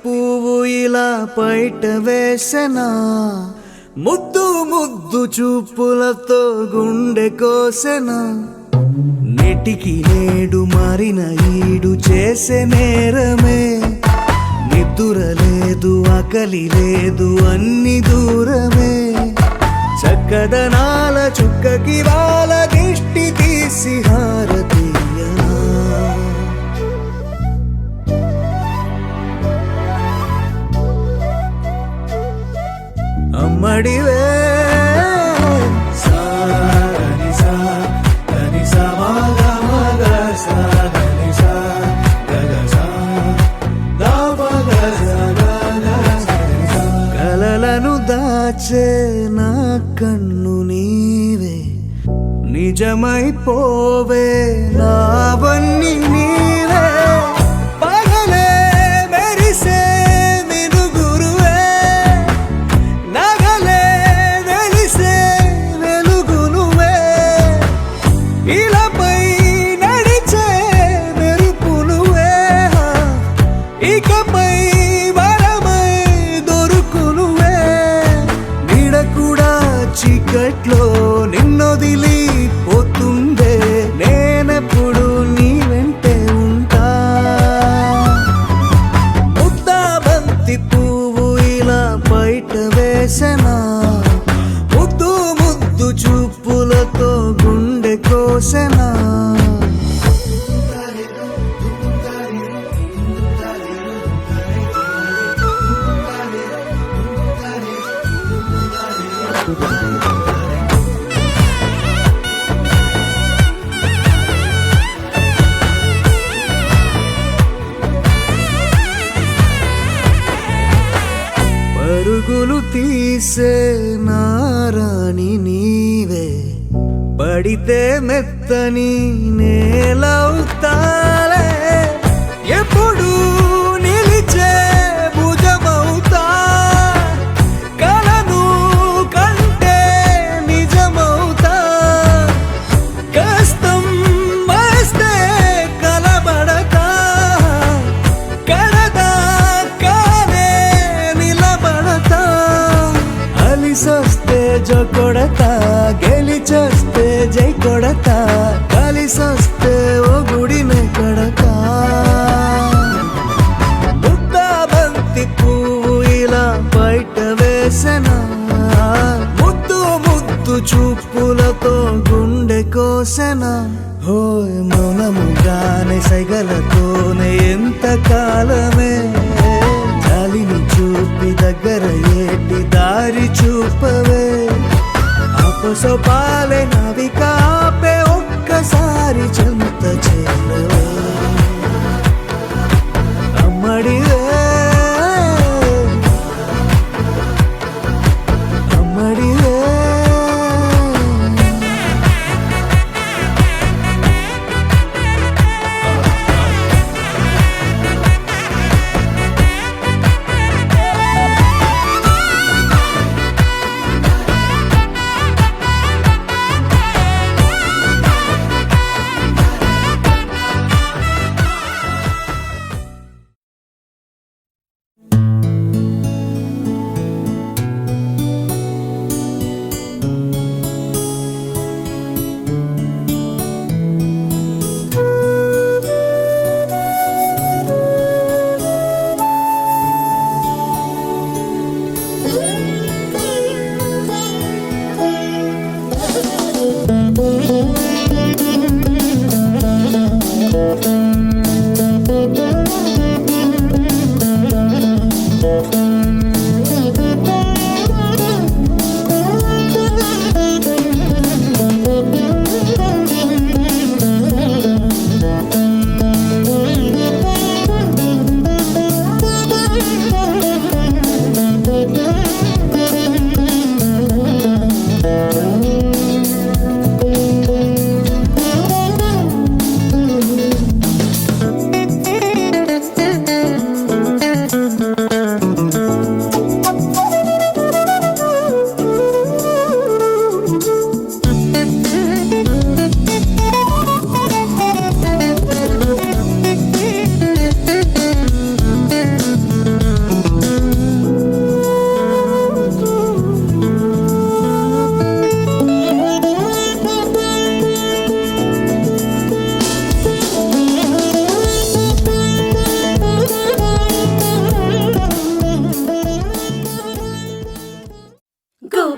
పువ్వు ఇలా పైట వేసెనా, ముద్దు ముద్దు చూపులతో గుండె కోసెనా, నెటికి నేడు మారిన ఈడు చేసే నేరమే, నిద్ర లేదు ఆకలి లేదు అన్ని దూరమే, చక్కదనాల చుక్కకి వాళ్ళ దిష్టి తీసి హారతీయనా, అమ్మడివే కలలను దాచే నా కన్ను నీవే, నిజమైపోవే నావన్నీ నీవే, పగలే మెరిసే మినుగురువే, నగలే వెలిసే వెలుగు నువ్వే, ఇలాపై నడిచే మెరుపు నువ్వే, ఇకపై వరమై దొరుకు నువ్వే, నీడ కూడా చీకట్లో నిన్నొదిలి పోతుందే, నేనెప్పుడు నీ వెంటే ఉంటా, ముద్దాబంతి పువ్వు ఇలా బయట వేసెనా, ముద్దు ముద్దు చూపులతో గుండె కోసెనా, పరుగులు తీసే నారాణి నీవే, పడితే మెత్తని నేలవుతాలే, ఎప్పుడు నిలిచే భుజమవుతా, కలను కంటే నిజమవుతా, కష్టం వస్తే కలబడతా, కడదాకానే నిలబడతా, అలిసొస్తే జో కొడతా, గెలిచొస్తే జై కొడతా, కలిసొస్తే ఓ గుడినే కడతా, ముద్దాబంతి పువ్వు ఇలా బయట వేసెనా, ముద్దు ముద్దు చూపులతో గుండె కోసెనా, హోయ్ మౌనముగానే సైగలతోనే ఎంత కాలమే, జాలిని చూపి దగ్గర ఏటి దారి చూపవే, అపసోపాలే నవికాపే ఒక్కసారి చెంత చేరవే, అమ్మడివే అమ్మడివే.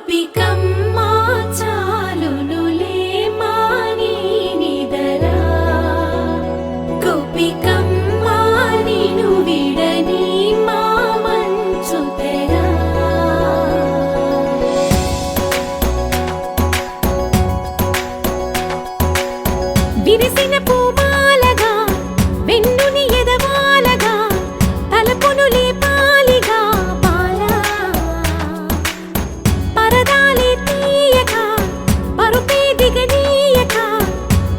గోపికమ్మా చాలునులే మాని నిదరా గోపికమ్మా నిను విడని మా మంచు తెరా విరిసిన పూమాలగా వెన్నుని ఎదవాలగా తలపును లేపాలిగా పాలా పరదాలే తీయక పరుపే దిగనీయక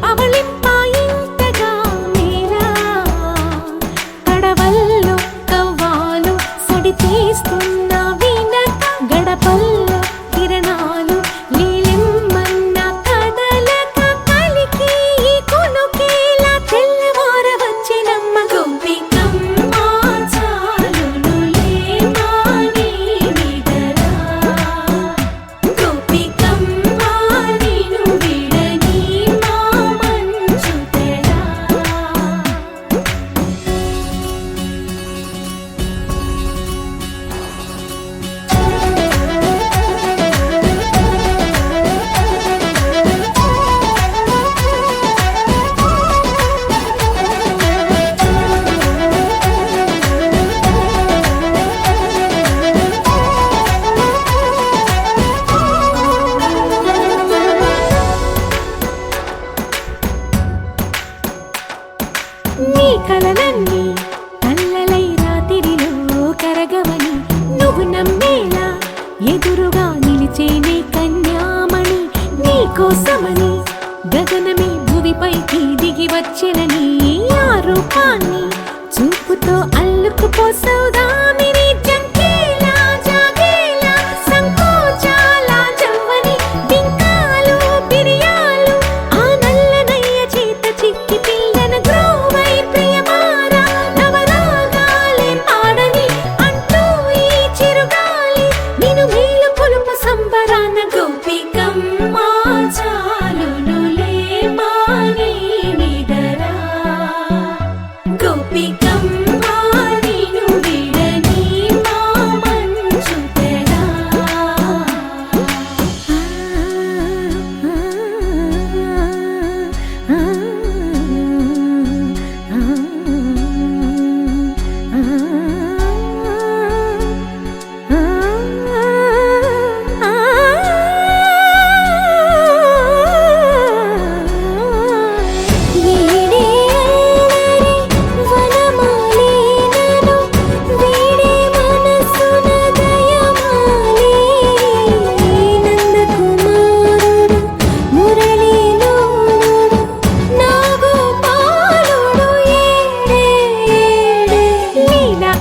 పవళింపాయింతగా మేరా కడవల్లో కవ్వాలు సడి చేస్తున్న వినక గడపల్లో కిరణాలు లీలిమ్మన్న కదలక కలికి కొనుకేలా తెల్లవార వచ్చినమ్మ గోపికమ్మా చాలునులే మాని నిదరా గోపికమ్మా నిను విడని మా మంచు తెరా నీ కలలన్నీ కల్లలై రాత్రిలో కరగవని నువ్వు నమ్మేలా ఎదురుగా నిలిచేనే కన్యామణి నీ కోసమని గగనమే భువిపైకి దిగి వచ్చెనని ఆ రూపాన్ని చూపుతో అల్లుకుపోసౌదామిని జంకేలా జాగేలా సంకోచాల జవ్వని బింకాలు బిరియాలు ఆ నల్లనయ్య చేత చిక్కి పిల్లన గ్రోవై ప్రియమారా నవరాగాలే పాడని అంటూ ఈ చిరుగాలి నిను మేలు కొలుపు సంబరాన గోపికమ్మా చాలునులే మాని నిదరా గోపికమ్మా నిను విడని మా మంచు తెరా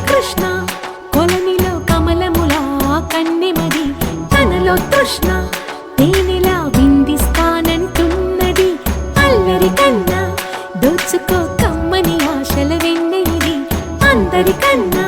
కృష్ణ కొలనిలో కమలములా కన్నెమది తనలో తృష్ణ తేనెలా విందిస్తానంటున్నది అల్లరి కన్నా దోచుకో కమ్మని ఆశల వెన్నెయిది అందరికన్నా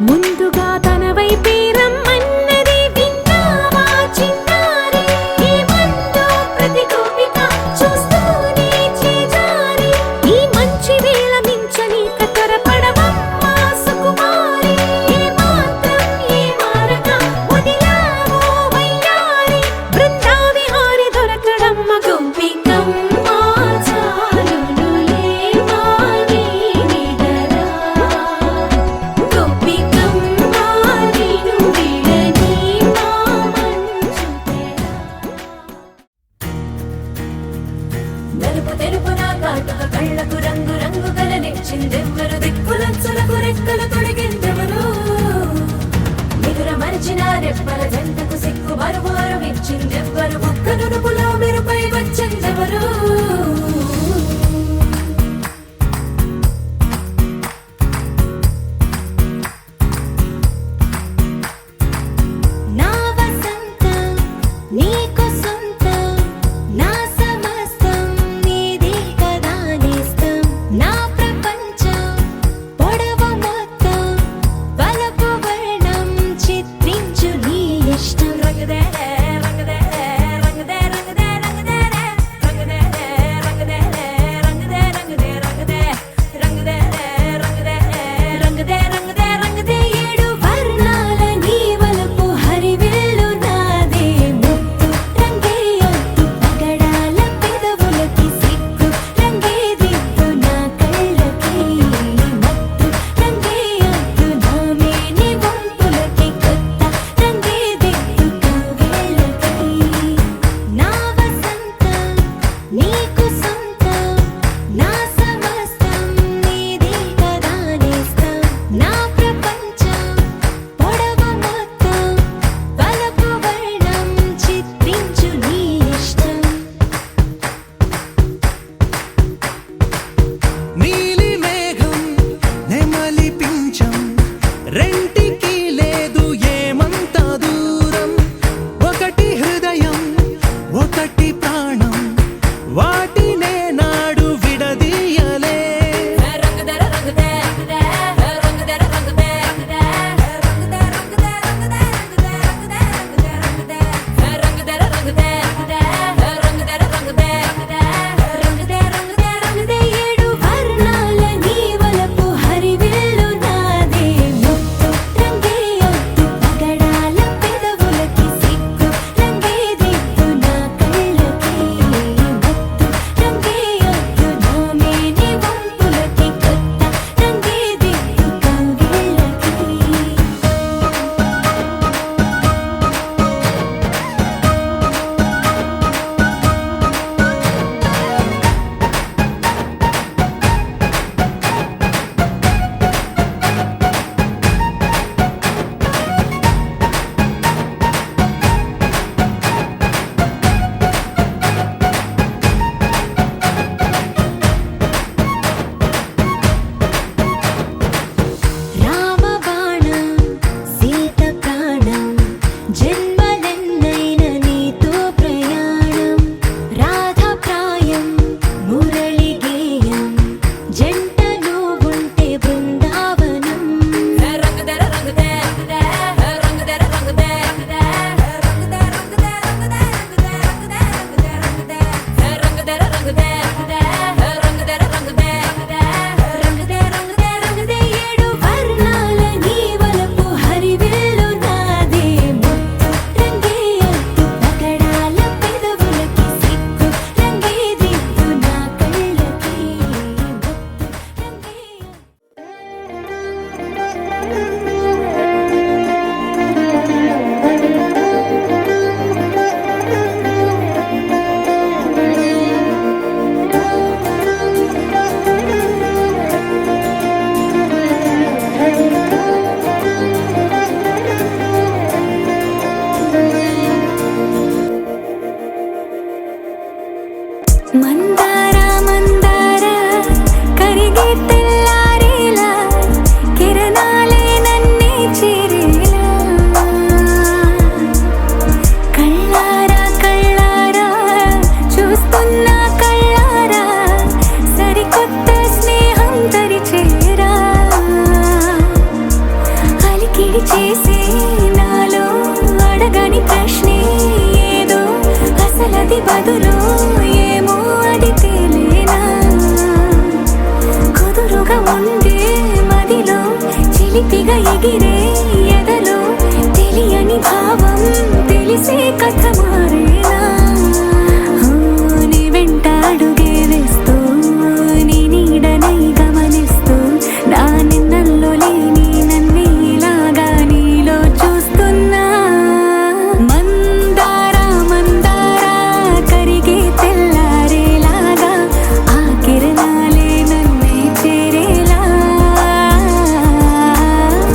ముందుగా తన వైపే రమ్మన్నది విన్నావా చిన్నారి ఈ మందు ప్రతి గోపిక చూస్తూనే చేజారి ఈ మంచి వేళ మించని కతరపడవమ్మా సుకుమారి ఏ మాత్రం ఏ మారక వదిలావో వయ్యారి ఏది బదులో ఏమో అది తేలేనా కుదురుగా ఉండే మదిలో చిలిపిగా ఎగిరే ఎదలో తెలియని భావం తెలిసే కథ మారేనా నీ వెంట అడుగే వేస్తూ నీ నీడనై గమనిస్తూ నా నిన్నల్లో లేని నన్నే ఇలాగా నీలో చూస్తున్నా మందారా మందారా కరిగే తెల్లారేలాగా ఆ కిరణాలే నన్నే చేరేలా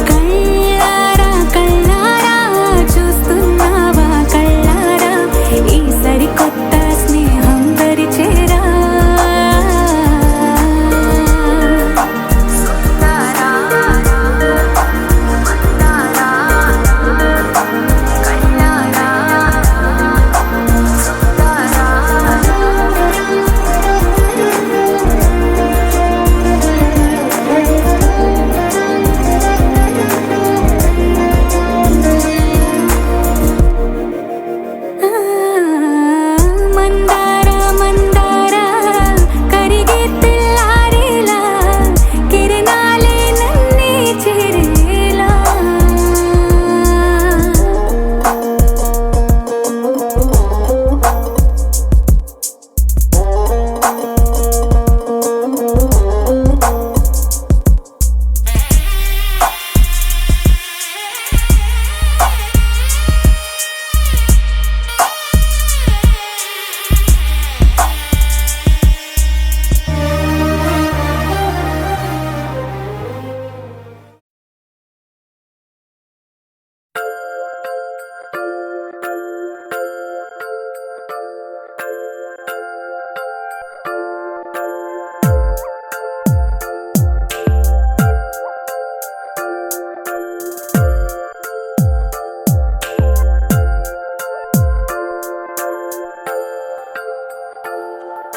కళ్ళారా కళ్ళారా చూస్తున్నావా కళ్ళారా ఈ సరికొత్త స్నేహం పరిచేరా మందారా మందారా కరిగే తెల్లారేలా కిరణాలే నన్నే చేరేలా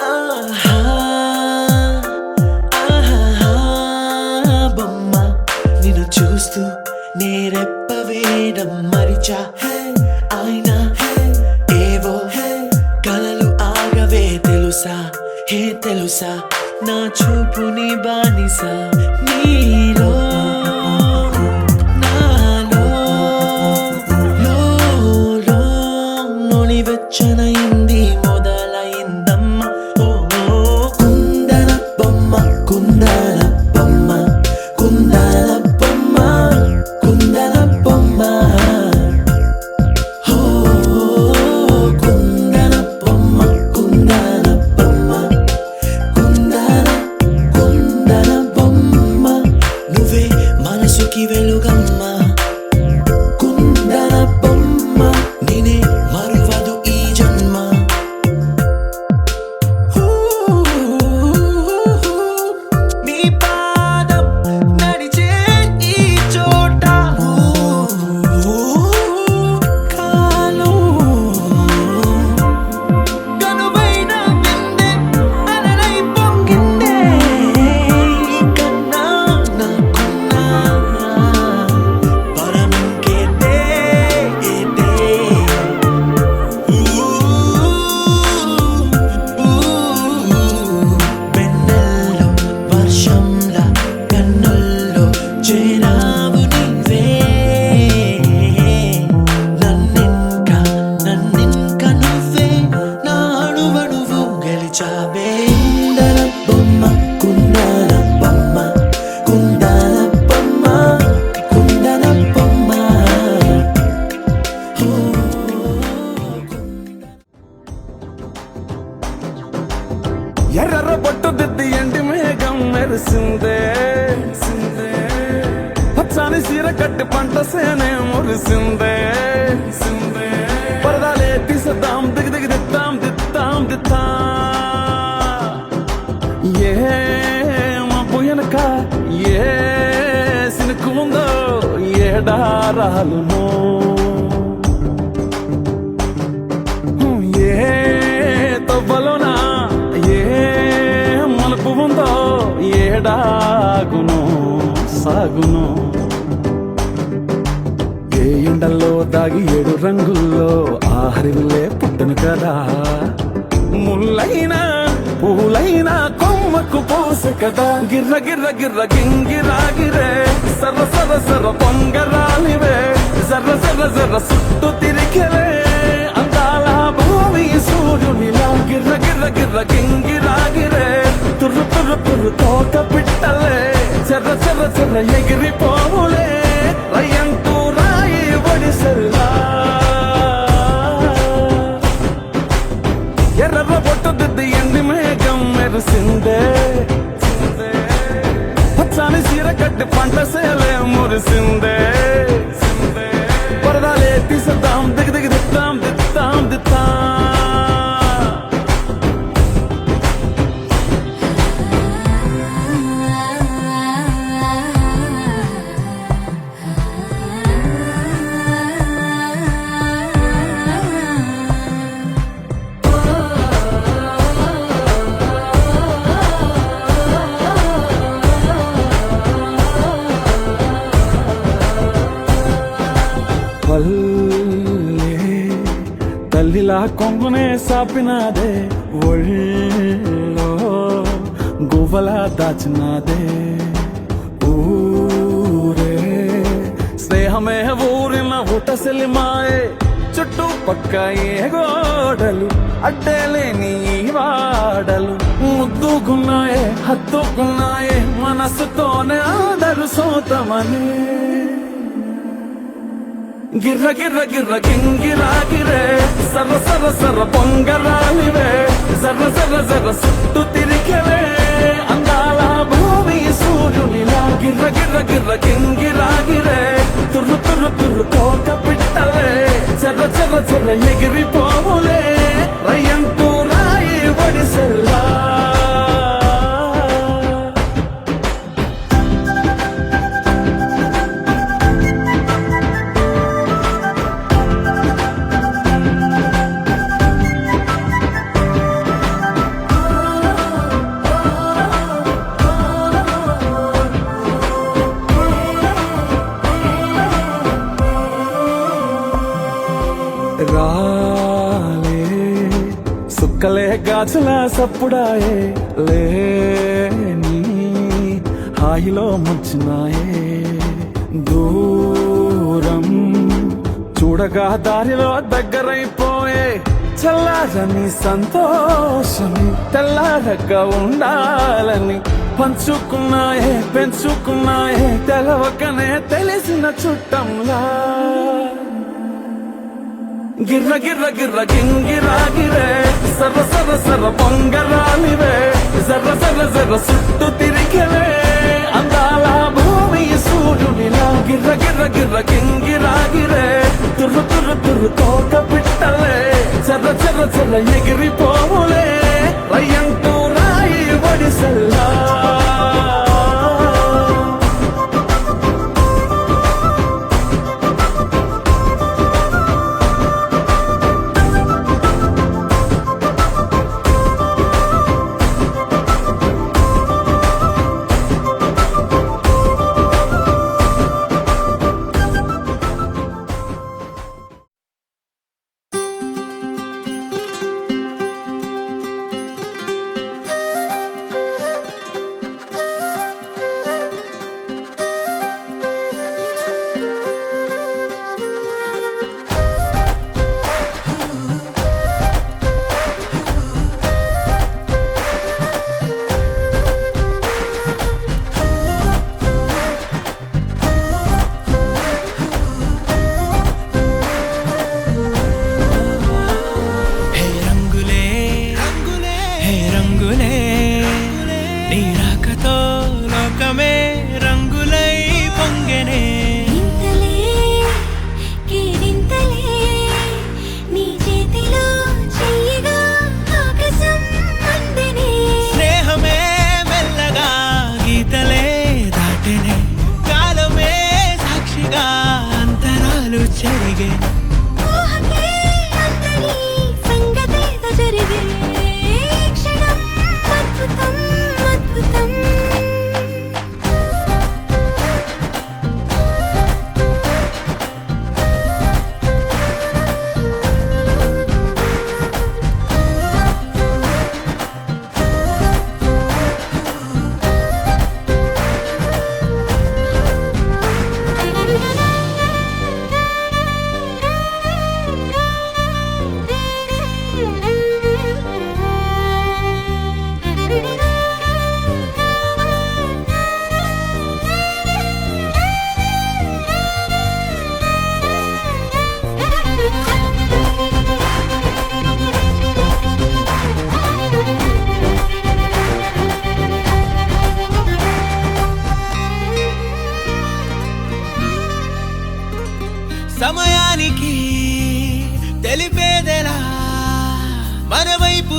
ఆహా, ఆహా, బొమ్మ నిన్ను చూస్తూ నేరెప్ప వేయడం మరిచా అయినా ఏవో కలలు ఆగవే తెలుసా హే తెలుసా నా చూపుని బానిసా నీలో నాలో లో నొలి వెచ్చనైంది మొదలైందమ్మ ఓ కుందన బొమ్మ కుందన బొమ్మ కుందన బొమ్మ కుందన బొమ్మ ఓ కుందన బొమ్మ కుందన బొమ్మ కుందన బొమ్మ నువ్వే మనసుకి వెలుగమ్మ కుందన బొమ్మ నేనే మరువదు ఈ జన్మ నీ పాదం నడిచే ఈ చోట కాలం కనువైన విందే అలరై పొంగిందే కన్నా నాకున్నా పరమింకేదే వెన్నెల్లో వర్షంలా కన్నుల్లో చేరావు నీవే నన్నింక నువ్వే నా అణువణువు గెలిచావే కుందన బొమ్మ కుందన బొమ్మ కుందన బొమ్మ కుందన బొమ్మ ఎర్ర బొట్టు దిద్ది ఎండి మేఘం మెరిసిందే పచ్చని సీర కట్టి పంట సేనే మురిసిందే పరదాలే తీసద్దాం దిగి దిగి దిత్తాం దిత్తాం దిత్తా ఏ మబ్బు వెనక ఏ సినుకు ముందో ఏడారాలునో ఏ తవ్వలోనా ఏ మలుపు ఉందో ఏడాగును సాగును ఏ ఎండల్లో దాగి 7 రంగుల్లో ఆ హరివిల్లే పుట్టను కదా ముల్లైనా పూలైనా కొమ్మకు పోసె కదా గిర్ర గిర్ర గిర్ర గింగిరాగిరే సర సర సర పొంగరాలివే జర్ర జర్ర జర్ర సుట్టు తిరిగలే అందాల భూమి సూర్యునిలా గిర్ర గిర్ర గిర్ర గింగిరాగిరే తుర్రు తుర్రు తుర్రు తోక పిట్టలే చెర్ర చెర్ర చెర్ర ఎగిరిపోవులే రయ్యంటూ రాయి ఒడిసెల్లా ఎర్ర బొట్టు దిద్ది ఎండి మేఘం మెరిసిందే పచ్చాని చీర కట్టి పంట సేలే మురిసిందే పరదాలే తీసేద్దాం దిగి దిగి దిద్దాం దిద్దాం దిద్దాం పల్లె తల్లిలా కొంగునే సాపినాదే ఒళ్ళో గువ్వలా దాచినాదే ఊరే స్నేహమే ఊరిన ఊటసెలి మాయే చుట్టూ పక్క ఏ గోడలు అడ్డలేని వాడలు ముద్దుకున్నాయే హత్తుకున్నాయే మనసుతోనే ఆదరు సోతమనే గిర్ర గిర్ర గిర్ర గింగిరాగిరే సర సర సర పొంగరాలివే జర్ర జర్ర జర్ర సుట్టు తిరిగలే అందాల భూమి సూర్యునిలా గిర్ర గిర్ర గిర్ర గింగిరాగిరే తుర్రు తుర్రు తుర్రు తోక పిట్టలే చెర్ర చెర్ర చెర్ర ఎగిరిపోవులే రయ్యంటూ రాయి ఒడిసెల్లా రాలే సుక్కలే గాజుల సప్పుడాయే లేని హాయిలో ముంచినాయే దూరం చూడగా దారిలో దగ్గరైపోయే చల్లారని సంతోషమి తెల్లారక ఉండాలని పంచుకున్నాయే పెంచుకున్నాయే తెలవకనే తెలిసిన చుట్టంలా గిర్ర గిర్ర గిర్ర గింగిరాగిరే సర సర సర పొంగరాలివే జర్ర జర్ర జర్ర సుట్టు తిరిగలే అందాల భూమి సూర్యునిలా గిర్ర గిర్ర గిర్ర గింగిరాగిరే తుర్రు తుర్రు తుర్రు తోక పిట్టలే చెర్ర చెర్ర చెర్ర ఎగిరిపోవులే రయ్యంటూ రాయి ఒడిసెల్లా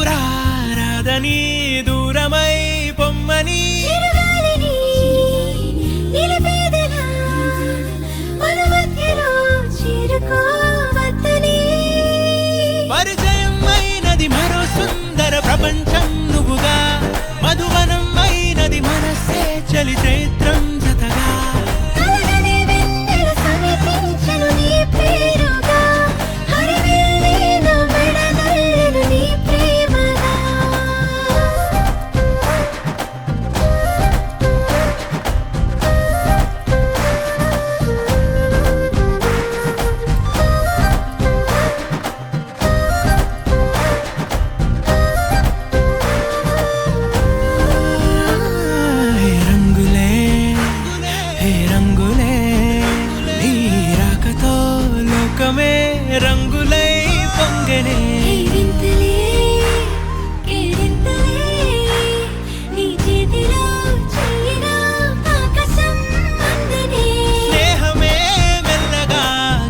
రాదని దూరమై పొమ్మని చిరుగాలిని నిలిపేదెలా మన మధ్యలో చేరుకోవద్దని పరిచయం అయినది మరో సుందర ప్రపంచం నువ్వుగా మధువనం అయినది మనసే చలి చైత్రం జతగా కలగని వెన్నెల సమీపించను నీ పేరుగా హరివెల్లి నా మెడదల్లెను నీ ప్రేమగా హే రంగులే హే రంగులే నీ రాకతో లోకమే రంగులై పొంగనే వింతలే కేరింతలే నీ చేతిలో చెయ్యినా ఆకాశం అందనే స్నేహమే మెల్లగా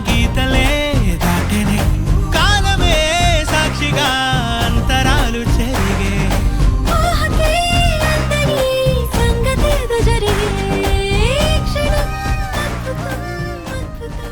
గీతలే దాటెనే కాలమే సాక్షిగా అంతరాలు చెరిగే ఊహకే అందని సంగతేదో జరిగే క్షణం అద్భుతం అద్భుతం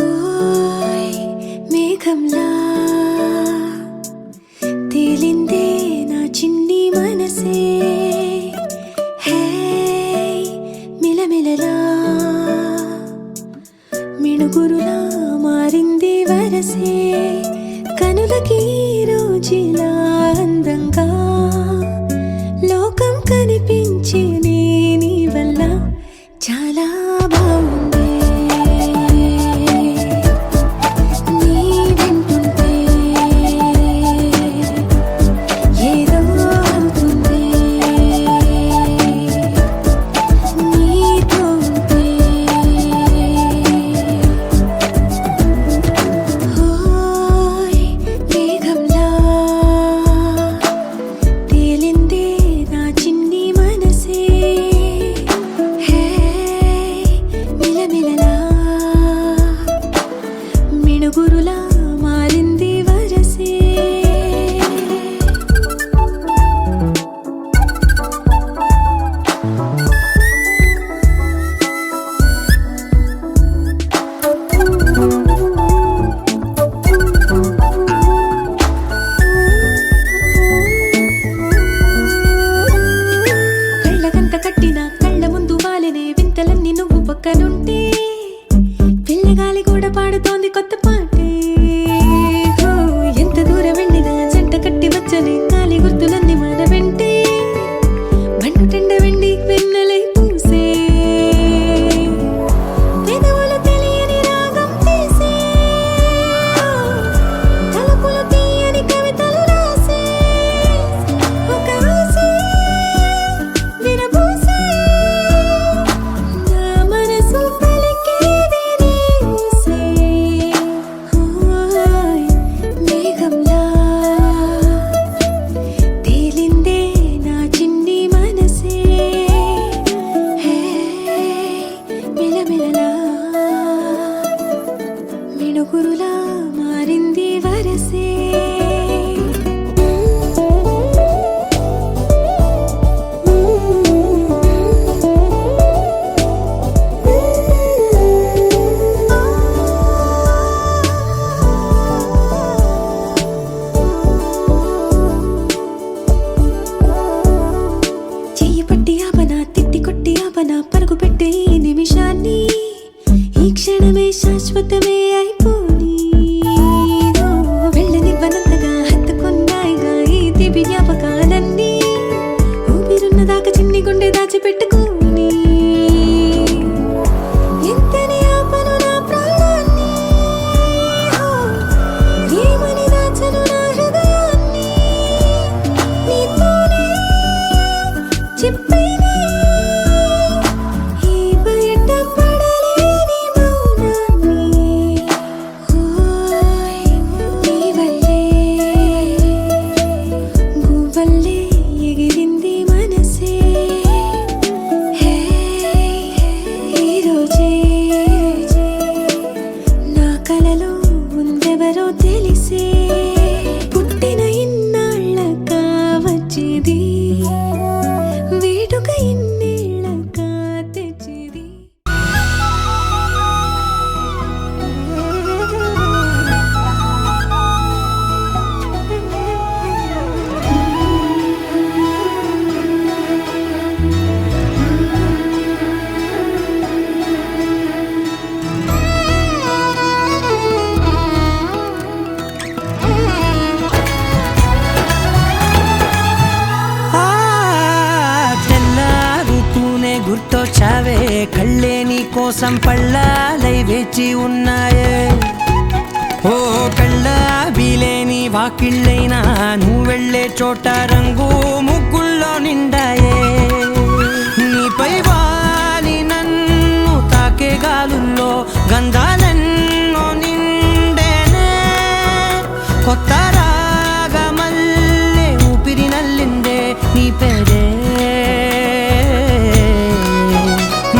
ఓయ్ మేఘంలా తేలిందే నా చిన్ని మనసే హే మిలమిలలా మిణుగురులా మారింది వరసే కనులకి రోజులా అందంగా లోకం కనిపించే నీ వల్ల చాలా బాగుంది నీ వింటుంటే ఏదో అవుతుంది నీతో ఉంటే ఓయ్ మేఘంలా తేలిందే నా చిన్ని మనసే హే మిలమిలలా మిణుగురులా మారింది వరసే కళ్ళకంత కట్టిన కళ్ళ ముందు వాలినే వింతలన్నీ నువ్వు పక్కనుంటే పిల్లగాలి కూడా పాడుతోంది కొత్త పాటే ఓ, ఎంత దూరం వెళ్ళినా జంట కట్టి వచ్చని గాలి గుర్తులన్నీ మన వెంటే బండుటెండ వెండి వెన్నెలై పూసే పెదవులు తెలియని రాగం తీసే తలుపులు తీయని కవితలు రాసే ఒక ఆసే వినబూసే నా మనసు పలికేది నీ ఊసే ఓయ్ మేఘంలా తేలిందే నా చిన్ని మనసే హే మిలమిలలా మిణుగురులా మారింది వరసే చెయ్యి పట్టి ఆపన తిట్టి కొట్టి ఆపన పరుగు పెట్టే ఈ నిమిషాన్ని ఈ క్షణమే శాశ్వతమే అయిపోని ఓ, వెళ్ళనివ్వనంతగా హత్తుకున్నాయిగా ఈ దివ్య జ్ఞాపకాలన్నీ ఊపిరున్న దాకా చిన్ని గుండె దాచిపెట్టుకోని ఎంతని ఆపను నా ప్రాణాన్ని ఓ, ఏమని దాచను నా హృదయాన్ని నీతోనే చెప్పైనా ఈ బయట పడలేని మౌనాన్ని కోసం పళ్ళాలై వేచి ఉన్నాయే. ఓ కళ్ళ వీలేని వాకిళ్ళైనా నువ్వు వెళ్ళే చోట రంగు ముగ్గుల్లో నిండాయే. నీపై వాలి నన్ను తాకే గాలుల్లో గంధాలెన్నో నిండేనే. కొత్త రాగమల్లే ఊపిరి నల్లిందే నీ పేరే.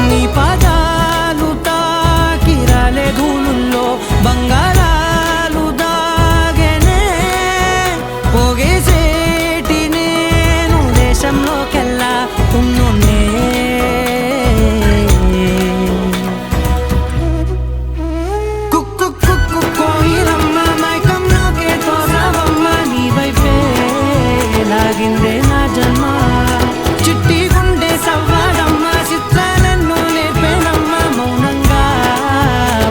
నీ పాదాలు తాకి రాలే ధూళుల్లో బంగారాలు దాగెనే. పోగేసేటి నేను దేశంలోకెల్లా ఉన్నోనే. కుక్కు కుక్కు కోయిలమ్మ మైకంలోకే తోసావమ్మ. నీ వైపే లాగిందే నా జన్మ. చిట్టి గుండె సవ్వాడమ్మ చిత్రాలెన్నో నేర్పేనమ్మ. మౌనంగా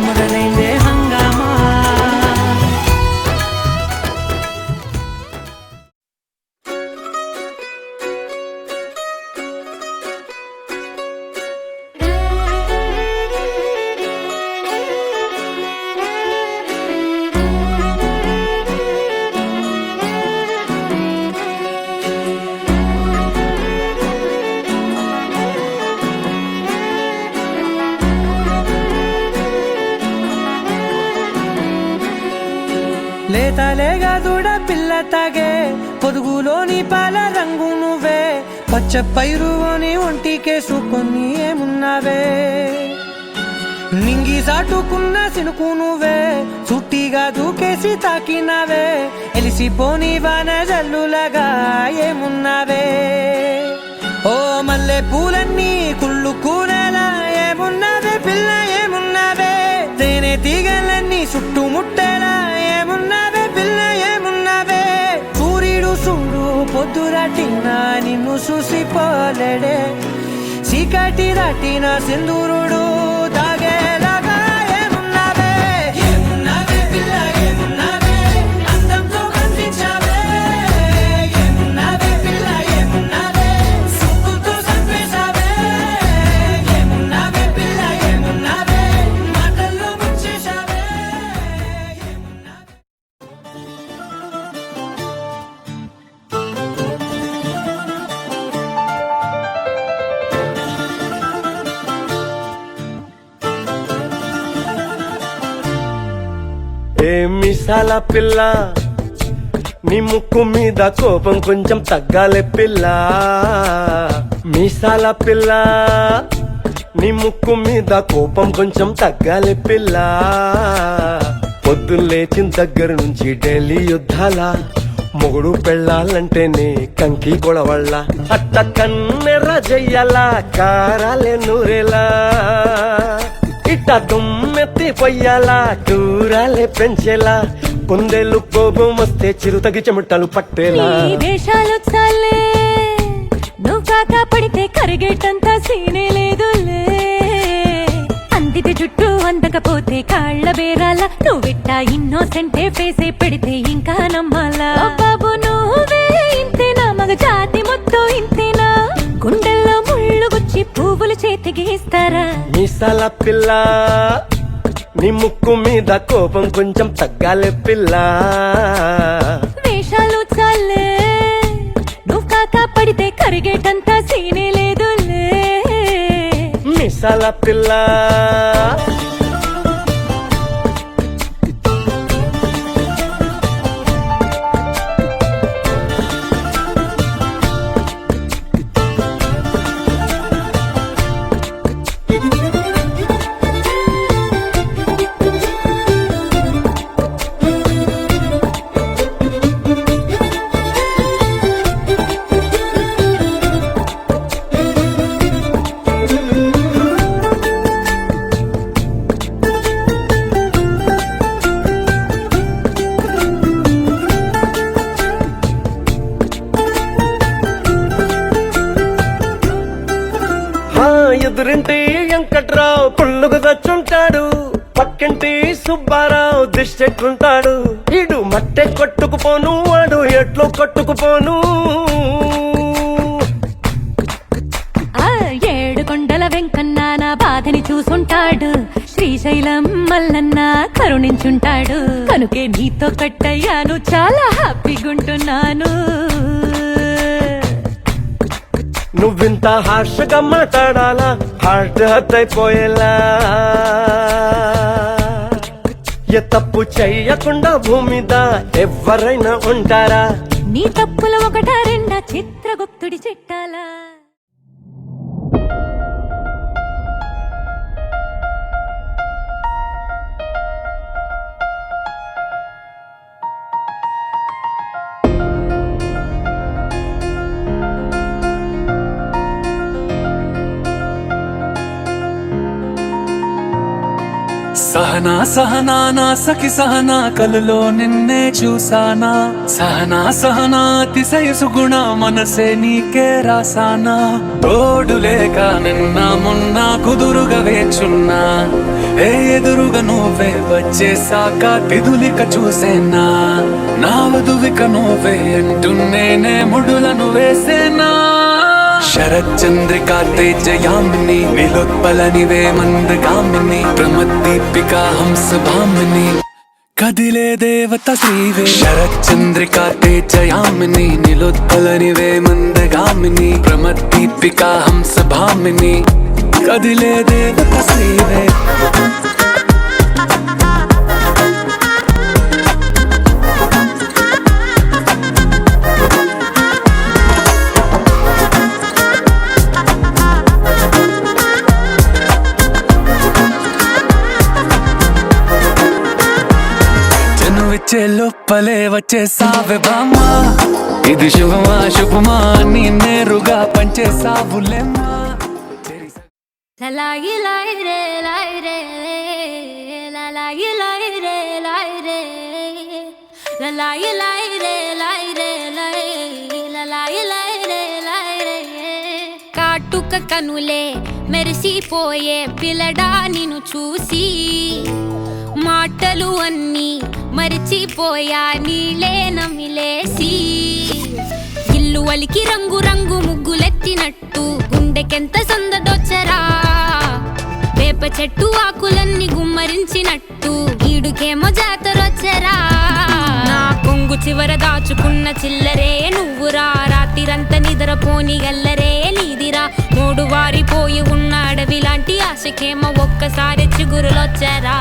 మొదలైందే హంగామా. లేతలేగా దూడ పిల్ల తాగే పొదుగులోని పాల రంగు నువ్వే. పచ్చ పైరుని ఒంటికేసుకొని ఏమున్నావే. నింగి సాటుకున్న సినుకు నువ్వే. చుట్టిగా దూకేసి తాకినావే. ఎలిసిపోని వాన జల్లులాగా ఏమున్నావే. ఓ మల్లె పూలన్నీ కుళ్ళు కూరలా ఏమున్నావే పిల్ల ఏమున్నావే. తేనె తీగలన్నీ చుట్టుముట్టేలా ఏమున్నావే పిల్ల ఏమున్నావే. సూర్యుడు చూడు పొద్దురాటిన నిన్ను చూసిపోలేడే. చీకటి రాటిన సింధూరుడు తాగేలాగా ఏమున్నావే. ఏమున్నావే పిల్ల ఏమున్నావే. అందంతో కనిపించావే. ఏమున్నావే పిల్ల ఏమున్నావే. సుక్కుతో చంపేశావే. ఏమున్నావే పిల్ల ఏమున్నావే. మాటల్లో ముంచేశావే. ఏ మిసాల పిల్ల నీ ముక్కు మీద కోపం కొంచెం తగ్గాలే పిల్ల. మీసాల పిల్ల నీ ముక్కు మీద కోపం కొంచెం తగ్గాలే పిల్ల. పొద్దున్న లేచిన దగ్గర నుంచి ఢిల్లీ యుద్ధాల మొగుడు పెళ్ళాలంటేనే కంకి గొడవళ్ళ. అట్ట కన్నెర్ర జయ్యాల కారాలే నూరేలా. ఇట్ట దుమ్మెత్తి పొయ్యాలా కూరాలే పెంచేలా. కొందేళ్ళు కోపం వస్తే చిరుతగి చెమటలు పట్టేలా. నీ వేషాలు చాలే నువ్వు కాక పడితే కరిగేటంత సీనే లేదులే. అందితే జుట్టు అందకపోతే కాళ్ళ బేరాల. నువ్విట్ట ఇన్నోసెంటే ఫేసే పెడితే ఇంకా నమ్మాలా. బాబు నువ్వే ఇంతేనా మగ జాతి మొత్తం ఇంతేనా. గుండెల్లో ముళ్ళు గుచ్చి పువ్వులు చేతికి ఇస్తారా. మీసాల పిల్ల నీ ముక్కు మీద కోపం కొంచెం తగ్గాలే పిల్ల. వేషాలు చాలే నువ్వు కాక పడితే కరిగేటంత సీనే లేదులే. మీసాల పిల్ల ఎదురింటి వెంకట్రావు పుల్లుగు దచ్చుంటాడు. పక్కింటి సుబ్బారావు దిష్టెట్లుంటాడు. ఇడు మట్టె కొట్టుకుపోను వాడు ఎట్లో కొట్టుకుపోను. ఆ 7 కొండల వెంకన్న నా బాధని కళ్ళతోటి చూసుంటాడు శ్రీశైలం మల్లన్న కరుణించుంటాడు కనుకే నీతో కట్టయ్యాను చాలా హ్యాపీగుంటున్నాను నువ్వింత హార్షగా మాట్లాడాలా హార్ట్ హర్ట్ అయిపోయేలా ఏ తప్పు చెయ్యకుండా భూమిద ఎవరైనా ఉంటారా నీ తప్పుల ఒకటా రెండా చిత్రగుప్తుడి చిట్టాలా సహనా సహనా నా సఖి సహనా కలులో నిన్నే చూసానా సహనా సహనా అతిశయ సుగుణ మనసే నీకే రాసానా తోడు లేక నిన్న మొన్న కుదురుగా వేచున్నా ఏ ఎదురుగా నువ్వే వచ్చేసాక తిదులిక చూసేనా నా వధువిక నువ్వే అంటున్నేనే ముడులను వేసేనా శరచంద్రికా తేజయామిని నిలుత్పలనివే మందగామిని ప్రమద్దీపికా హంసభామిని కదిలే దేవత శ్రీవే శరచంద్రికా తేజయామిని నిలుత్పలనివే మందగామిని ప్రమద్దీపికా హంసభామిని కదిలే దేవత శ్రీవే లోపలే వచ్చేసావే బామ్మా ఇది శుభమా శుభమా నీ నేరుగా పంచేసావులేమ్మా లలాయి లాయి రే లాయి రే లలాయి లాయి రే లాయి రే లలాయి లాయి రే లాయి రే లలాయి లాయి రే లాయి రే కాటుక కనులే మెరిసిపోయే పిల్లడా నిన్ను చూసి మాటలు అన్నీ మరిచిపోయా నీళ్ళే నమిలేసి ఇల్లు వలికి రంగు రంగు ముగ్గులెత్తినట్టు గుండెకెంత సందడొచ్చరా వేప చెట్టు ఆకులన్నీ గుమ్మరించినట్టు ఈడుకేమో జాతరొచ్చరా నా కొంగు చివర దాచుకున్న చిల్లరే నువ్వురా రాత్రిరంతా నిద్రపోని గల్లరే నీదిరా మూడు వారిపోయి ఉన్న అడవి లాంటి ఆశకేమో ఒక్కసారి చిగురులొచ్చరా